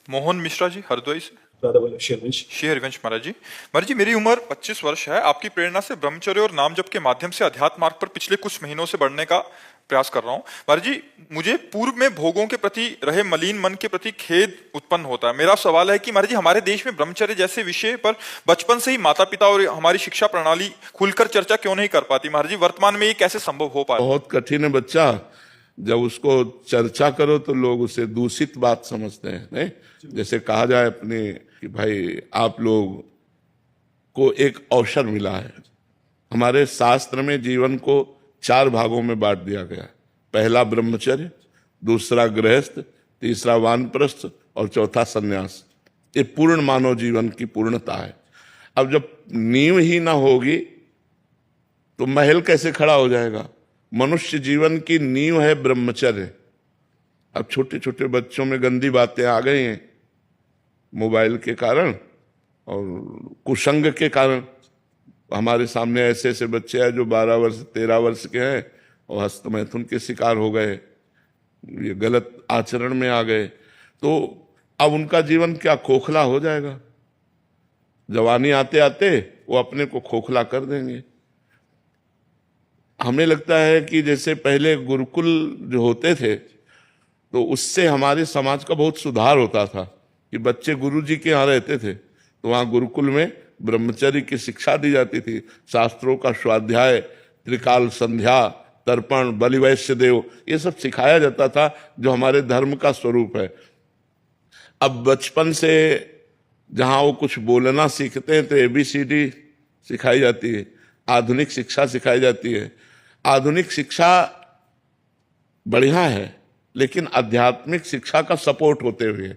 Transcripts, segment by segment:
मोहन मिश्रा जी, हरदोई से। ज्यादा बोले शेरवंश। श्री हरिवंश महाराज जी। महाराज जी, मेरी उम्र 25 वर्ष है। आपकी प्रेरणा से ब्रह्मचर्य और नाम जप के माध्यम से अध्यात्म मार्ग पर पिछले कुछ महीनों से बढ़ने का प्रयास कर रहा हूँ। महाराज जी, मुझे पूर्व में भोगों के प्रति रहे मलिन मन के प्रति खेद उत्पन्न होता है। मेरा सवाल है कि महाराज जी, हमारे देश में ब्रह्मचर्य जैसे विषय पर बचपन से ही माता पिता और हमारी शिक्षा प्रणाली खुलकर चर्चा क्यों नहीं कर पाती? महाराज जी, वर्तमान में ये कैसे संभव हो पाए? बहुत कठिन है बच्चा। जब उसको चर्चा करो तो लोग उसे दूषित बात समझते हैं, नहीं? जैसे कहा जाए अपने कि भाई आप लोग को एक अवसर मिला है। हमारे शास्त्र में जीवन को 4 भागों में बांट दिया गया है। पहला ब्रह्मचर्य, दूसरा गृहस्थ, तीसरा वानप्रस्थ और चौथा सन्यास। ये पूर्ण मानव जीवन की पूर्णता है। अब जब नींव ही ना होगी तो महल कैसे खड़ा हो जाएगा? मनुष्य जीवन की नींव है ब्रह्मचर्य। अब छोटे छोटे बच्चों में गंदी बातें आ गई हैं मोबाइल के कारण और कुसंग के कारण। हमारे सामने ऐसे ऐसे बच्चे हैं जो 12 वर्ष 13 वर्ष के हैं और हस्तमैथुन के शिकार हो गए, ये गलत आचरण में आ गए। तो अब उनका जीवन क्या खोखला हो जाएगा? जवानी आते आते वो अपने को खोखला कर देंगे। हमें लगता है कि जैसे पहले गुरुकुल जो होते थे तो उससे हमारे समाज का बहुत सुधार होता था कि बच्चे गुरुजी के यहाँ रहते थे तो वहाँ गुरुकुल में ब्रह्मचर्य की शिक्षा दी जाती थी। शास्त्रों का स्वाध्याय, त्रिकाल संध्या, तर्पण, बलिवैश्य देव, ये सब सिखाया जाता था जो हमारे धर्म का स्वरूप है। अब बचपन से जहाँ वो कुछ बोलना सीखते हैं तो ABCD सिखाई जाती है, आधुनिक शिक्षा सिखाई जाती है। आधुनिक शिक्षा बढ़िया है लेकिन आध्यात्मिक शिक्षा का सपोर्ट होते हुए,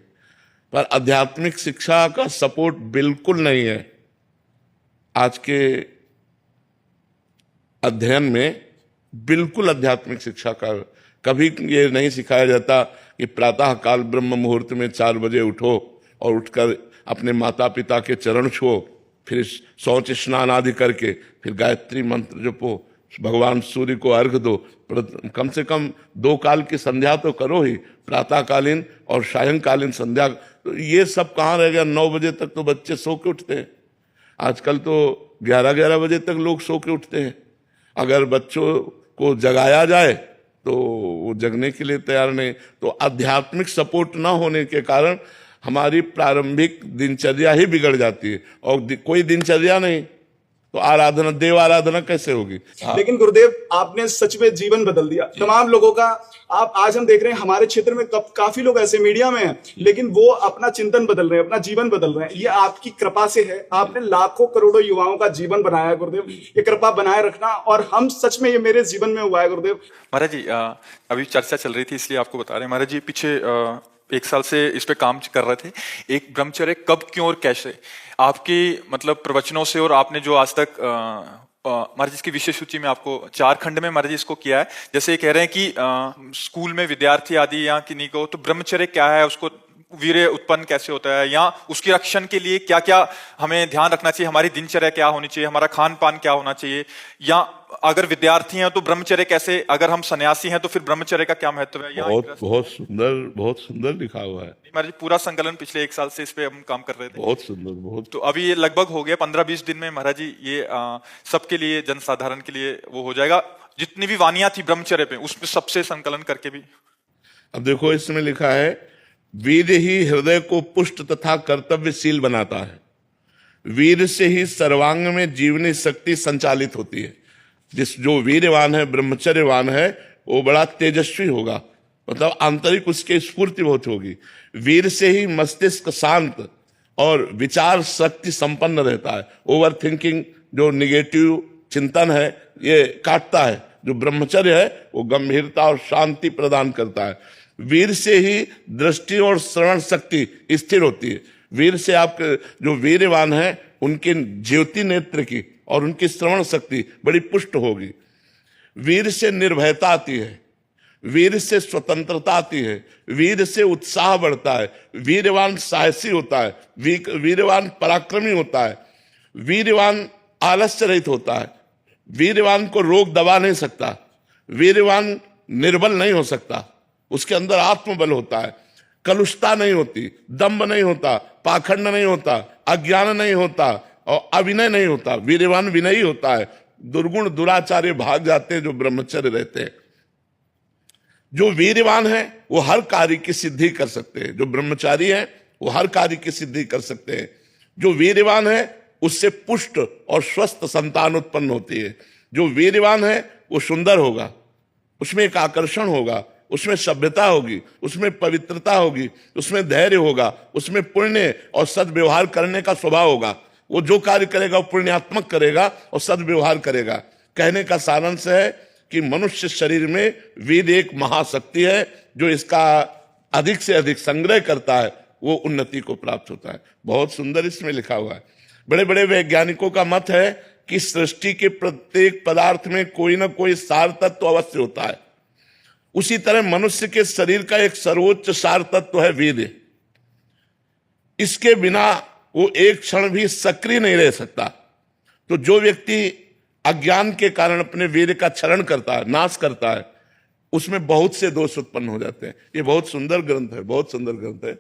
पर आध्यात्मिक शिक्षा का सपोर्ट बिल्कुल नहीं है। आज के अध्ययन में बिल्कुल आध्यात्मिक शिक्षा का कभी ये नहीं सिखाया जाता कि प्रातः काल ब्रह्म मुहूर्त में 4 बजे उठो और उठकर अपने माता पिता के चरण छुओ, फिर शौच स्नान आदि करके फिर गायत्री मंत्र जपो, भगवान सूर्य को अर्घ दो, कम से कम 2 काल की संध्या तो करो ही, प्रातःकालीन और सायंकालीन संध्या। तो ये सब कहाँ रह गया? 9 बजे तक तो बच्चे सो के उठते हैं। आजकल तो 11-11 बजे तक लोग सो के उठते हैं। अगर बच्चों को जगाया जाए तो वो जगने के लिए तैयार नहीं। तो आध्यात्मिक सपोर्ट ना होने के कारण हमारी प्रारंभिक दिनचर्या ही बिगड़ जाती है और कोई दिनचर्या नहीं तो आराधना, देव आराधना कैसे होगी? लेकिन गुरुदेव, आपने सच में जीवन बदल दिया तमाम लोगों का। आप आज हम देख रहे हैं हमारे क्षेत्र में काफी लोग ऐसे मीडिया में हैं लेकिन वो अपना चिंतन बदल रहे हैं, अपना जीवन बदल रहे हैं। ये आपकी कृपा से है। आपने लाखों करोड़ों युवाओं का जीवन बनाया है गुरुदेव। ये कृपा बनाए रखना। और हम सच में, ये मेरे जीवन में हुआ है गुरुदेव। महाराज जी, अभी चर्चा चल रही थी इसलिए आपको बता रहे हैं। महाराज जी, पीछे 1 साल से इस पे काम कर रहे थे। एक ब्रह्मचर्य कब, क्यों और कैसे, आपकी मतलब प्रवचनों से और आपने जो आज तक महाराज जी इसकी विशेष सूची में आपको 4 खंड में महाराज जी इसको किया है। जैसे कह रहे हैं कि स्कूल में विद्यार्थी आदि या किन्हीं को तो ब्रह्मचर्य क्या है, उसको वीर्य उत्पन्न कैसे होता है, या उसकी रक्षण के लिए क्या क्या हमें ध्यान रखना चाहिए, हमारी दिनचर्या क्या होनी चाहिए, हमारा खान पान क्या होना चाहिए, या अगर विद्यार्थी हैं तो ब्रह्मचर्य कैसे, अगर हम सन्यासी हैं तो फिर ब्रह्मचर्य का क्या महत्व है? बहुत सुंदर लिखा हुआ है महाराज जी। पूरा संकलन पिछले 1 साल से इस पे हम काम कर रहे थे। बहुत सुंदर, बहुत। तो अभी ये लगभग हो गया 15-20 दिन में महाराज जी। ये सबके लिए, जनसाधारण के लिए वो हो जाएगा। जितनी भी वानियां थी ब्रह्मचर्य पे उसमें सबसे संकलन करके भी। अब देखो इसमें लिखा है, वीर ही हृदय को पुष्ट तथा कर्तव्यशील बनाता है। वीर से ही सर्वांग में जीवनी शक्ति संचालित होती है। जो वीरवान है, ब्रह्मचर्यवान है, वो बड़ा तेजस्वी होगा, मतलब आंतरिक उसकी स्फूर्ति बहुत होगी। वीर से ही मस्तिष्क शांत और विचार शक्ति संपन्न रहता है। ओवर थिंकिंग, जो निगेटिव चिंतन है, ये काटता है। जो ब्रह्मचर्य है वो गंभीरता और शांति प्रदान करता है। वीर से ही दृष्टि और श्रवण शक्ति स्थिर होती है। वीर से आप जो वीरवान है उनके ज्योति नेत्र की और उनकी श्रवण शक्ति बड़ी पुष्ट होगी। वीर से निर्भयता आती है, वीर से स्वतंत्रता आती है, वीर से उत्साह बढ़ता है। वीरवान साहसी होता है, वीरवान पराक्रमी होता है, वीरवान आलस्य रहित होता है, वीरवान को रोग दबा नहीं सकता, वीरवान निर्बल नहीं हो सकता, उसके अंदर आत्मबल होता है। कलुषता नहीं होती, दंभ नहीं होता, पाखंड नहीं होता, अज्ञान नहीं होता और अविनय नहीं होता। वीरवान विनयी होता है। दुर्गुण दुराचार्य भाग जाते हैं जो ब्रह्मचर्य रहते हैं। जो वीरवान है वो हर कार्य की सिद्धि कर सकते हैं। जो ब्रह्मचारी है वो हर कार्य की सिद्धि कर सकते हैं। जो वीरवान है उससे पुष्ट और स्वस्थ संतान उत्पन्न होती है। जो वीरवान है वो सुंदर होगा, उसमें एक आकर्षण होगा, उसमें सभ्यता होगी, उसमें पवित्रता होगी, उसमें धैर्य होगा, उसमें पुण्य और सद्व्यवहार करने का स्वभाव होगा। वो जो कार्य करेगा वो पुण्यात्मक करेगा और सद्व्यवहार करेगा। कहने का सारांश है कि मनुष्य शरीर में वीर एक महाशक्ति है। जो इसका अधिक से अधिक संग्रह करता है वो उन्नति को प्राप्त होता है। बहुत सुंदर इसमें लिखा हुआ है। बड़े बड़े वैज्ञानिकों का मत है कि सृष्टि के प्रत्येक पदार्थ में कोई ना कोई सार तत्व अवश्य होता है। उसी तरह मनुष्य के शरीर का एक सर्वोच्च सार तत्व है वीर्य। इसके बिना वो एक क्षण भी सक्रिय नहीं रह सकता। तो जो व्यक्ति अज्ञान के कारण अपने वीर्य का क्षरण करता है, नाश करता है, उसमें बहुत से दोष उत्पन्न हो जाते हैं। ये बहुत सुंदर ग्रंथ है, बहुत सुंदर ग्रंथ है।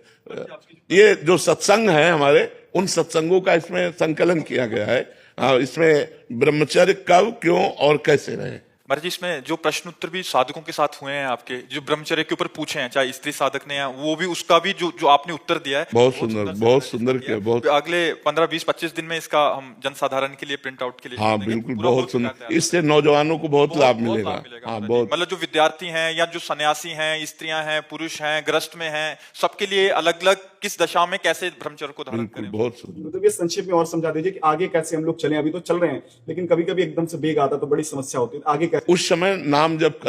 ये जो सत्संग है हमारे, उन सत्संगों का इसमें संकलन किया गया है। इसमें ब्रह्मचर्य कब, क्यों और कैसे रहे। महाराज जी, इसमें जो प्रश्न उत्तर भी साधकों के साथ हुए हैं आपके, जो ब्रह्मचर्य के ऊपर पूछे हैं, चाहे स्त्री साधक ने, वो भी उसका भी जो आपने उत्तर दिया है, बहुत सुंदर किया। बहुत अगले 15, 20, 25 दिन में इसका हम जनसाधारण के लिए प्रिंट आउट के लिए, हाँ बिल्कुल, बहुत सुंदर। इससे नौजवानों को बहुत लाभ मिलेगा। हाँ, बहुत, मतलब जो विद्यार्थी हैं या जो सन्यासी हैं, स्त्रियां हैं, पुरुष हैं, ग्रस्त में हैं, सबके लिए अलग अलग किस दशा में कैसे ब्रह्मचर्य को धारण करें। बहुत सुंदर। मतलब ये संक्षेप में और समझा दीजिए कि आगे कैसे हम लोग चलें। अभी तो चल रहे हैं, लेकिन कभी कभी एकदम से वेग आता तो बड़ी समस्या होती है। आगे कैसे? उस समय नाम जप,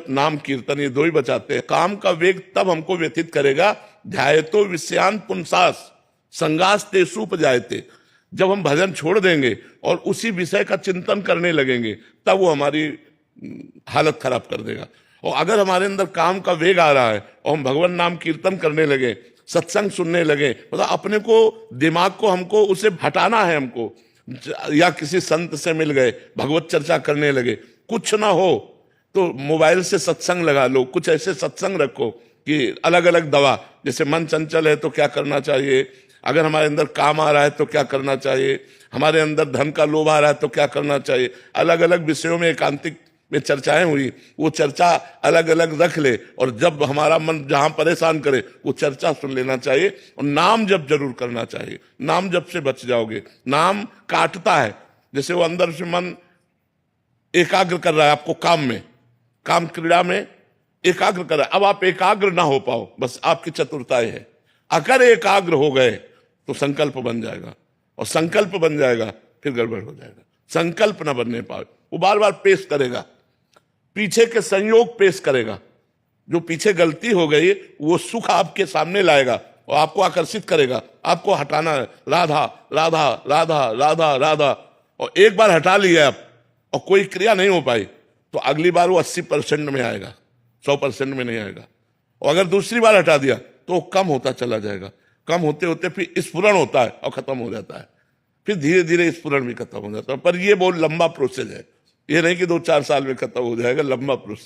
नाम कीर्तन, ये दो ही बचाते हैं। काम का वेग तब हमको व्यथित करेगा, ध्यायतो विषयान पुंसास संगास तेषु उपजायते। जब हम भजन छोड़ देंगे और उसी विषय का चिंतन करने लगेंगे, तब वो हमारी हालत खराब कर देगा। और अगर हमारे अंदर काम का वेग आ रहा है और हम भगवान नाम कीर्तन करने लगे, सत्संग सुनने लगे, मतलब अपने को, दिमाग को हमको उसे हटाना है हमको, या किसी संत से मिल गए, भगवत चर्चा करने लगे, कुछ ना हो तो मोबाइल से सत्संग लगा लो। कुछ ऐसे सत्संग रखो कि अलग अलग दवा, जैसे मन चंचल है तो क्या करना चाहिए, अगर हमारे अंदर काम आ रहा है तो क्या करना चाहिए, हमारे अंदर धन का लोभ आ रहा है तो क्या करना चाहिए। अलग अलग विषयों में एकांतिक में चर्चाएं हुई, वो चर्चा अलग अलग रख ले, और जब हमारा मन जहां परेशान करे वो चर्चा सुन लेना चाहिए। और नाम जप जरूर करना चाहिए। नाम जप से बच जाओगे। नाम काटता है, जैसे वो अंदर से मन एकाग्र कर रहा है आपको काम में, काम क्रीड़ा में एकाग्र कर रहा है। अब आप एकाग्र ना हो पाओ, बस आपकी चतुरता है। अगर एकाग्र हो गए तो संकल्प बन जाएगा, और संकल्प बन जाएगा फिर गड़बड़ हो जाएगा। संकल्प ना बनने पाए, वो बार बार पेश करेगा, पीछे के संयोग पेश करेगा। जो पीछे गलती हो गई वो सुख आपके सामने लाएगा और आपको आकर्षित करेगा। आपको हटाना है, राधा राधा राधा राधा राधा, और एक बार हटा लिया आप और कोई क्रिया नहीं हो पाई तो अगली बार वो 80% में आएगा, 100% में नहीं आएगा। और अगर दूसरी बार हटा दिया तो वो कम होता चला जाएगा। कम होते होते फिर स्फुरण होता है और खत्म हो जाता है। फिर धीरे धीरे स्फुरण भी खत्म हो जाता है। पर ये बहुत लंबा प्रोसेस है, ये नहीं कि 2-4 साल में खत्म हो जाएगा, लंबा प्रोसेस।